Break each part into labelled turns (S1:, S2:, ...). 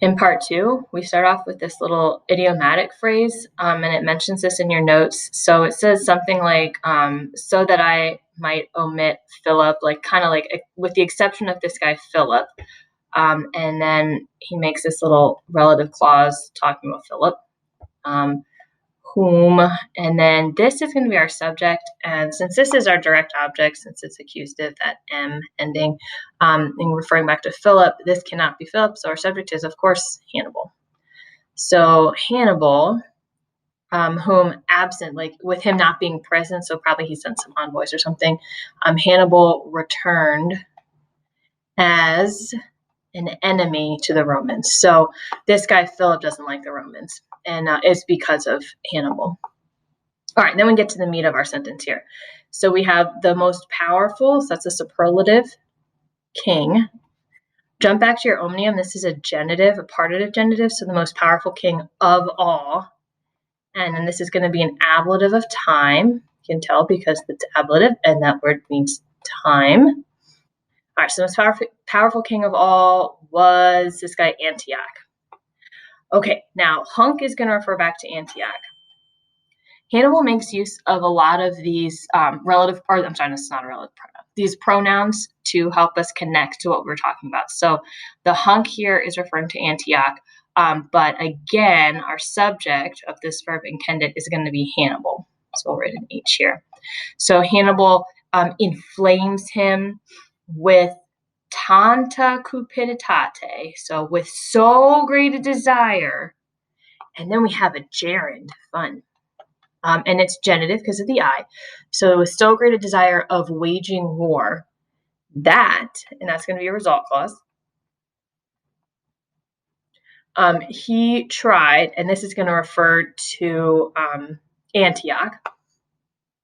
S1: In part two, we start off with this little idiomatic phrase, and it mentions this in your notes. So it says something like, so that I might omit Philip, like kind of like with the exception of this guy, Philip. And then he makes this little relative clause talking about Philip. Whom, and then this is going to be our subject, and since this is our direct object, since it's accusative, that M ending, and referring back to Philip, this cannot be Philip, so our subject is, of course, Hannibal. So Hannibal, whom absent, like with him not being present, so probably he sent some envoys or something, Hannibal returned as an enemy to the Romans. So this guy, Philip, doesn't like the Romans, and it's because of Hannibal. All right, then we get to the meat of our sentence here. So we have the most powerful, so that's a superlative, king. Jump back to your omnium. This is a genitive, a partitive genitive, so the most powerful king of all. And then this is going to be an ablative of time. You can tell because it's ablative, and that word means time. All right, so the most powerful king of all was this guy, Antioch. Okay, now hunk is going to refer back to Antioch. Hannibal makes use of a lot of these relative, or I'm sorry, it's not a relative pronoun, these pronouns to help us connect to what we're talking about. So the hunk here is referring to Antioch, but again, our subject of this verb intended is going to be Hannibal. So we'll write an H here. So Hannibal inflames him with tanta cupiditate, so with so great a desire. And then we have a gerund, fun. And it's genitive because of the I. So with so great a desire of waging war, that, and that's going to be a result clause, he tried, and this is going to refer to Antioch.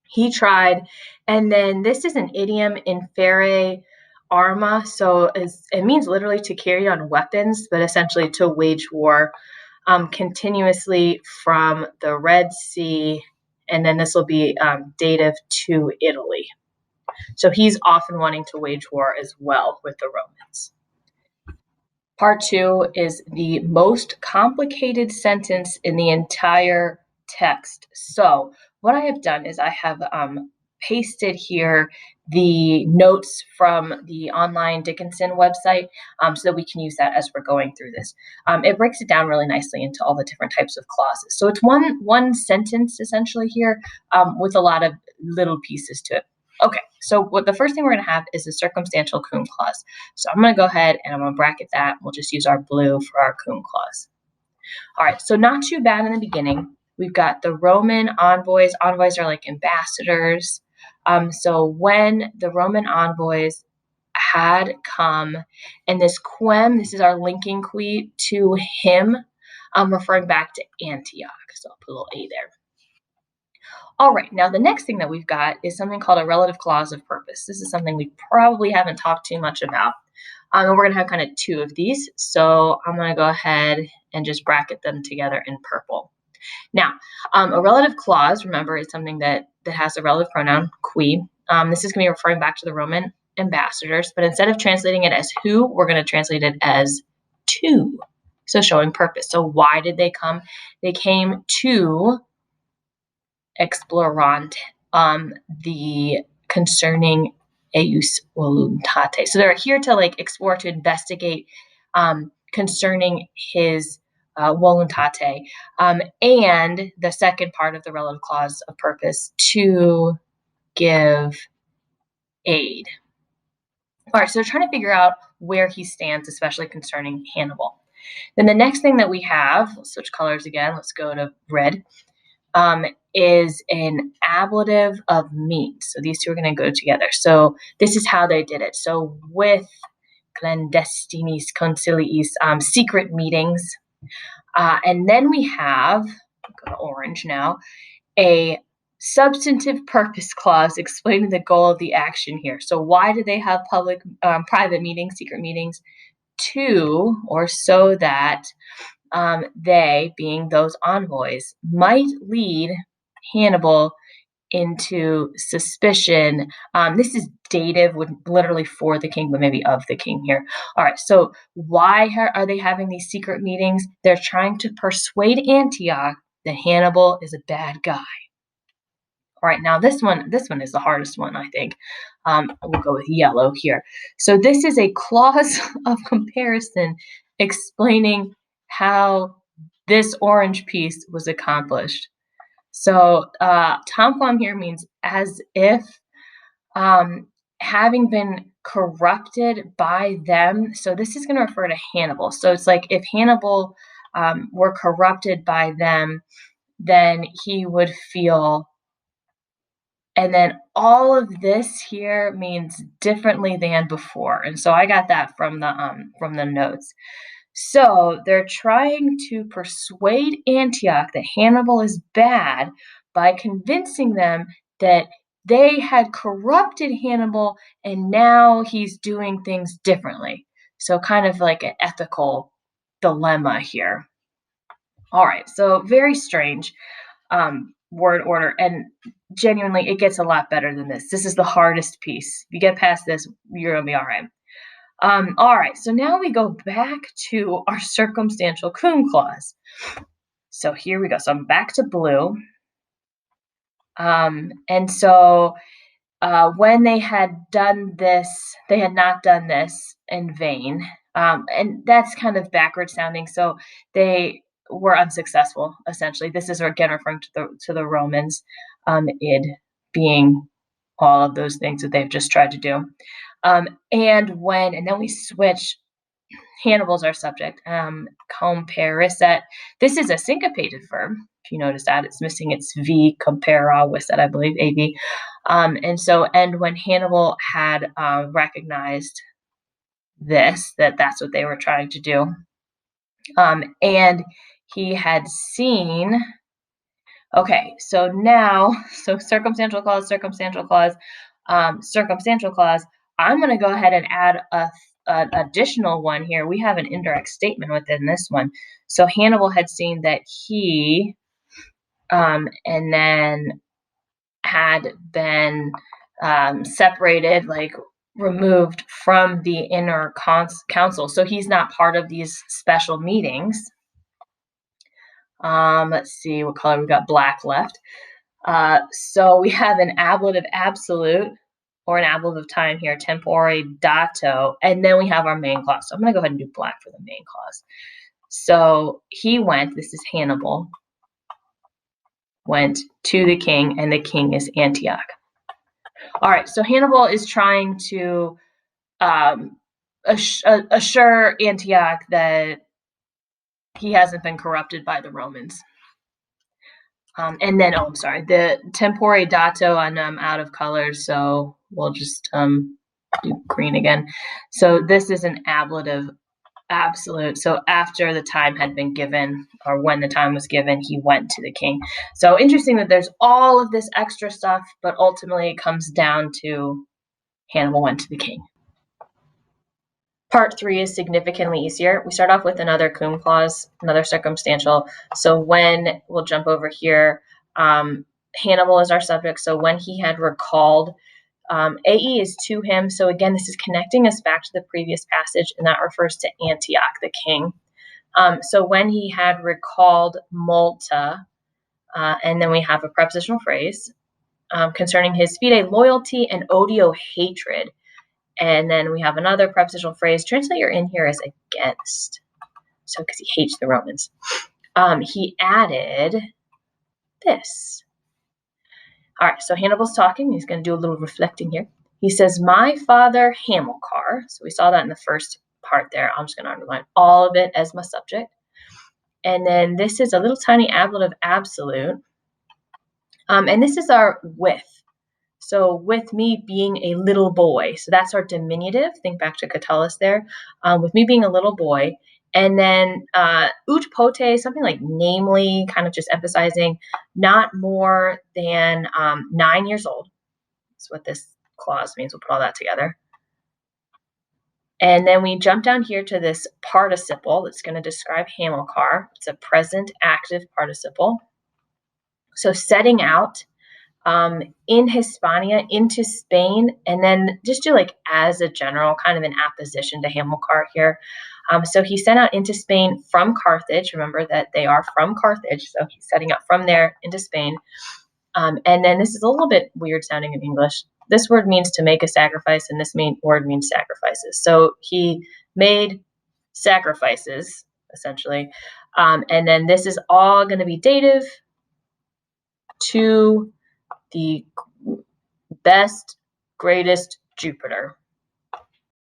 S1: He tried, and then this is an idiom, inferre arma, so it means literally to carry on weapons, but essentially to wage war continuously from the Red Sea, and then this will be dative to Italy. So he's often wanting to wage war as well with the Romans. Part two is the most complicated sentence in the entire text. So what I have done is I have pasted here the notes from the online Dickinson website so that we can use that as we're going through this. It breaks it down really nicely into all the different types of clauses. So it's one sentence essentially here with a lot of little pieces to it. Okay, so what the first thing we're going to have is a circumstantial cum clause. So I'm going to go ahead and I'm going to bracket that. We'll just use our blue for our cum clause. All right, so not too bad in the beginning. We've got the Roman envoys. Envoys are like ambassadors. So when the Roman envoys had come, and this quem, this is our linking qui to him, referring back to Antioch. So I'll put a little A there. All right, now the next thing that we've got is something called a relative clause of purpose. This is something we probably haven't talked too much about. And we're going to have kind of two of these. So I'm going to go ahead and just bracket them together in purple. Now, a relative clause, remember, is something that has a relative pronoun, qui. This is going to be referring back to the Roman ambassadors, but instead of translating it as who, we're going to translate it as to. So showing purpose. So why did they come? They came to explorant the concerning eius voluntate. So they're here to like explore, to investigate concerning his voluntate. And the second part of the relative clause of purpose, to give aid. All right, so they're trying to figure out where he stands, especially concerning Hannibal. Then the next thing that we have, let's switch colors again, let's go to red, is an ablative of meet. So these two are going to go together. So this is how they did it. So with clandestinis conciliis, secret meetings. And then we have, go to orange now, a substantive purpose clause explaining the goal of the action here. So why do they have private meetings, secret meetings? To, or so that they, being those envoys, might lead Hannibal into suspicion. This is dative, with literally for the king, but maybe of the king here. All right, so why are they having these secret meetings? They're trying to persuade Antioch that Hannibal is a bad guy. All right, now this one is the hardest one, I think. We'll go with yellow here. So this is a clause of comparison explaining how this orange piece was accomplished. So tamquam here means as if, having been corrupted by them. So this is going to refer to Hannibal. So it's like if Hannibal were corrupted by them, then he would feel. And then all of this here means differently than before. And so I got that from the notes. So they're trying to persuade Antioch that Hannibal is bad by convincing them that they had corrupted Hannibal and now he's doing things differently. So kind of like an ethical dilemma here. All right, so very strange word order, and genuinely it gets a lot better than this. This is the hardest piece. If you get past this, you're gonna be all right. All right, so now we go back to our circumstantial cum clause. So here we go. So I'm back to blue. And so when they had done this, they had not done this in vain. And that's kind of backward sounding. So they were unsuccessful, essentially. This is again referring to the Romans, id being all of those things that they've just tried to do. And then we switch. Hannibal's our subject. Comparisset. This is a syncopated verb. If you notice that, it's missing its V, compara, with that, I believe, AV. And when Hannibal had recognized that's what they were trying to do, and he had seen. Okay, so now, circumstantial clause. I'm going to go ahead and add an additional one here. We have an indirect statement within this one. So Hannibal had seen that he, and then had been separated, like removed from the inner council. So he's not part of these special meetings. Let's see what color we got. Black left. So we have an ablative absolute, or an ablative of time here, tempore dato, and then we have our main clause. So I'm going to go ahead and do black for the main clause. So he went, this is Hannibal, went to the king, and the king is Antioch. All right, so Hannibal is trying to assure Antioch that he hasn't been corrupted by the Romans. And then, I'm sorry, the tempore dato, and I'm out of colors, so we'll just do green again. So this is an ablative absolute. So after the time had been given, or when the time was given, he went to the king. So interesting that there's all of this extra stuff, but ultimately it comes down to Hannibal went to the king. Part 3 is significantly easier. We start off with another cum clause, another circumstantial. So when, we'll jump over here, Hannibal is our subject. So when he had recalled, AE is to him. So again, this is connecting us back to the previous passage, and that refers to Antioch, the king. So when he had recalled multa, and then we have a prepositional phrase concerning his fide loyalty and odio hatred. And then we have another prepositional phrase. Translate your in here as against. So because he hates the Romans. He added this. All right, so Hannibal's talking. He's going to do a little reflecting here. He says, my father Hamilcar. So we saw that in the first part there. I'm just going to underline all of it as my subject. And then this is a little tiny ablative absolute. And this is our with. So with me being a little boy. So that's our diminutive. Think back to Catullus there. With me being a little boy. And then ut pote, something like namely, kind of just emphasizing not more than 9 years old. That's what this clause means. We'll put all that together. And then we jump down here to this participle that's going to describe Hamilcar. It's a present active participle. So setting out. in Hispania into Spain, and then just do like as a general kind of an apposition to Hamilcar here. So he sent out into Spain from Carthage. Remember that they are from Carthage, so he's setting out from there into Spain. And then this is a little bit weird sounding in English. This word means to make a sacrifice, and this word means sacrifices. So he made sacrifices, essentially. And then this is all going to be dative to the best, greatest Jupiter.